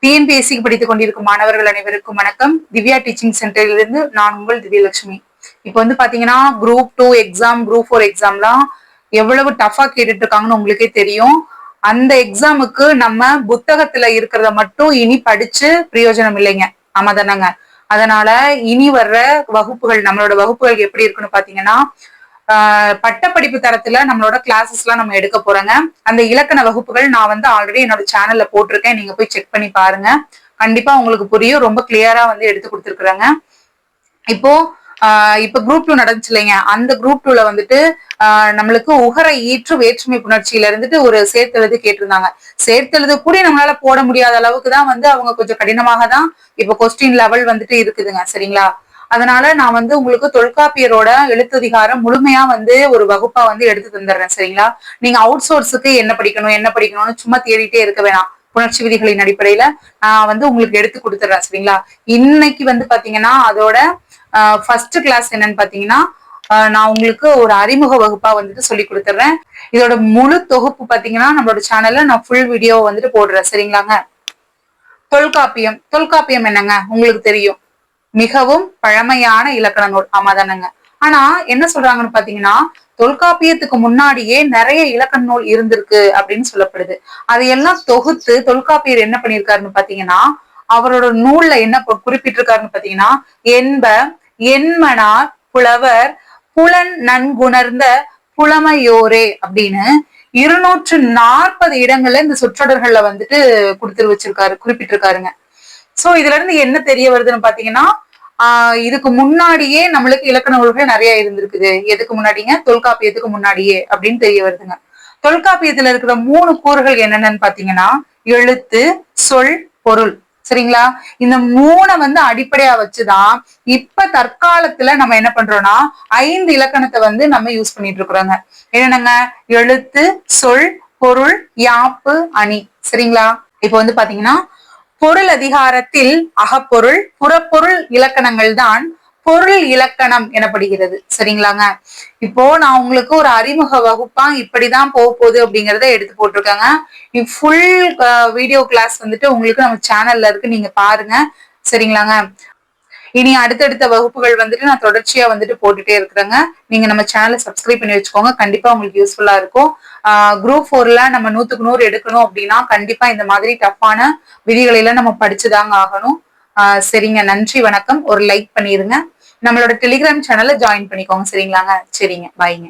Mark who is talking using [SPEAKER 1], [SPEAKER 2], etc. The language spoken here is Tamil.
[SPEAKER 1] டிஎன்பிஎஸ்சிக்கு படித்துக் கொண்டிருக்கும் மாணவர்கள் அனைவருக்கும் வணக்கம். திவ்யா டீச்சிங் சென்டரிலிருந்து நான் உங்கள் திவ்யலட்சுமி. இப்போ பாத்தீங்கன்னா குரூப் 2 எக்ஸாம், குரூப் 4 எக்ஸாம்லாம் எவ்வளவு டஃபா கேட்டுட்டு இருக்காங்கன்னு உங்களுக்கே தெரியும். அந்த எக்ஸாமுக்கு நம்ம புத்தகத்துல இருக்கிறத மட்டும் இனி படிச்சு பிரயோஜனம் இல்லைங்க. ஆமா தானங்க. அதனால இனி வர்ற வகுப்புகள், நம்மளோட வகுப்புகள் எப்படி இருக்குன்னு பாத்தீங்கன்னா, பட்டப்படிப்பு தரத்துல நம்மளோட கிளாஸஸ் எல்லாம் நம்ம எடுக்க போறோங்க. அந்த இலக்கண வகுப்புகள் நான் ஆல்ரெடி என்னோட சேனல்ல போட்டிருக்கேன். நீங்க போய் செக் பண்ணி பாருங்க. கண்டிப்பா உங்களுக்கு புரியும். ரொம்ப கிளியரா எடுத்து கொடுத்துருக்குறாங்க. இப்ப குரூப் 2 நடந்துச்சு இல்லைங்க. அந்த குரூப் 2ல நம்மளுக்கு உகர ஈற்று வேற்றுமை புணர்ச்சியில ஒரு சேர்த்தெழுது கேட்டிருந்தாங்க. சேர்த்தெழுது கூட நம்மளால போட முடியாத அளவுக்கு தான் அவங்க கொஞ்சம் கடினமாக தான் இப்ப கொஸ்டின் லெவல் இருக்குதுங்க. சரிங்களா? அதனால நான் உங்களுக்கு தொல்காப்பியரோட எழுத்ததிகாரம் முழுமையா ஒரு வகுப்பா எடுத்து தந்துடுறேன். சரிங்களா? நீங்க அவுட் சோர்ஸுக்கு என்ன படிக்கணும்னு சும்மா தேடிட்டே இருக்க வேணாம். புணர்ச்சி விதிகளின் அடிப்படையில நான் உங்களுக்கு எடுத்து கொடுத்துடுறேன். சரிங்களா? இன்னைக்கு பாத்தீங்கன்னா அதோட ஃபர்ஸ்ட் கிளாஸ் என்னன்னு பாத்தீங்கன்னா, நான் உங்களுக்கு ஒரு அறிமுக வகுப்பா சொல்லி கொடுத்துறேன். இதோட முழு தொகுப்பு பாத்தீங்கன்னா நம்மளோட சேனல்ல நான் ஃபுல் வீடியோ போடுறேன். சரிங்களாங்க? தொல்காப்பியம். தொல்காப்பியம் என்னங்க உங்களுக்கு தெரியும். மிகவும் பழமையான இலக்கண நூல். ஆமாதானங்க. ஆனா என்ன சொல்றாங்கன்னு பாத்தீங்கன்னா, தொல்காப்பியத்துக்கு முன்னாடியே நிறைய இலக்கண நூல் இருந்திருக்கு அப்படின்னு சொல்லப்படுது. அதையெல்லாம் தொகுத்து தொல்காப்பியர் என்ன பண்ணிருக்காருன்னு பாத்தீங்கன்னா, அவரோட நூல்ல என்ன குறிப்பிட்டிருக்காருன்னு பாத்தீங்கன்னா, என்ப என்மனார் புலவர் புலன் நன்குணர்ந்த புலமையோரே அப்படின்னு 240 இடங்கள்ல இந்த சொற்றொடர்கள்ல கொடுத்து வச்சிருக்காரு, குறிப்பிட்டிருக்காருங்க. சோ இதுல இருந்து என்ன தெரிய வருதுன்னு பாத்தீங்கன்னா, இதுக்கு முன்னாடியே நம்மளுக்கு இலக்கண நூல்கள் நிறைய இருந்திருக்குது. எதுக்கு முன்னாடிங்க? தொல்காப்பியத்துக்கு முன்னாடியே அப்படின்னு தெரிய வருதுங்க. தொல்காப்பியத்துல இருக்கிற 3 கூறுகள் என்னென்னு பாத்தீங்கன்னா, எழுத்து, சொல், பொருள். சரிங்களா? இந்த 3 அடிப்படையா வச்சுதான் இப்ப தற்காலத்துல நம்ம என்ன பண்றோம்னா 5 இலக்கணத்தை நம்ம யூஸ் பண்ணிட்டு இருக்கிறோங்க. என்னென்னங்க? எழுத்து, சொல், பொருள், யாப்பு, அணி. சரிங்களா? இப்ப பாத்தீங்கன்னா, பொருள் அதிகாரத்தில் அகப்பொருள், புறப்பொருள் இலக்கணங்கள் தான் பொருள் இலக்கணம் எனப்படுகிறது. சரிங்களாங்க? இப்போ நான் உங்களுக்கு ஒரு அறிமுக வகுப்பா இப்படிதான் போகுது அப்படிங்கறத எடுத்து போட்டிருக்காங்க. ஃபுல் வீடியோ கிளாஸ் உங்களுக்கு நம்ம சேனல்ல இருக்கு, நீங்க பாருங்க. சரிங்களாங்க? இனி அடுத்தடுத்த வகுப்புகள் நான் தொடர்ச்சியா போட்டுட்டே இருக்கிறேங்க. நீங்க நம்ம சேனலை சப்ஸ்கிரைப் பண்ணி வச்சுக்கோங்க. கண்டிப்பா உங்களுக்கு யூஸ்ஃபுல்லா இருக்கும். குரூப் 4ல நம்ம 100க்கு 100 எடுக்கணும் அப்படின்னா கண்டிப்பா இந்த மாதிரி டஃப்பான விதிகளை எல்லாம் நம்ம படிச்சுதாங்க ஆகணும். சரிங்க. நன்றி, வணக்கம். ஒரு லைக் பண்ணிருங்க. நம்மளோட டெலிகிராம் சேனல்ல ஜாயின் பண்ணிக்கோங்க. சரிங்களாங்க? சரிங்க, பாய்ங்க.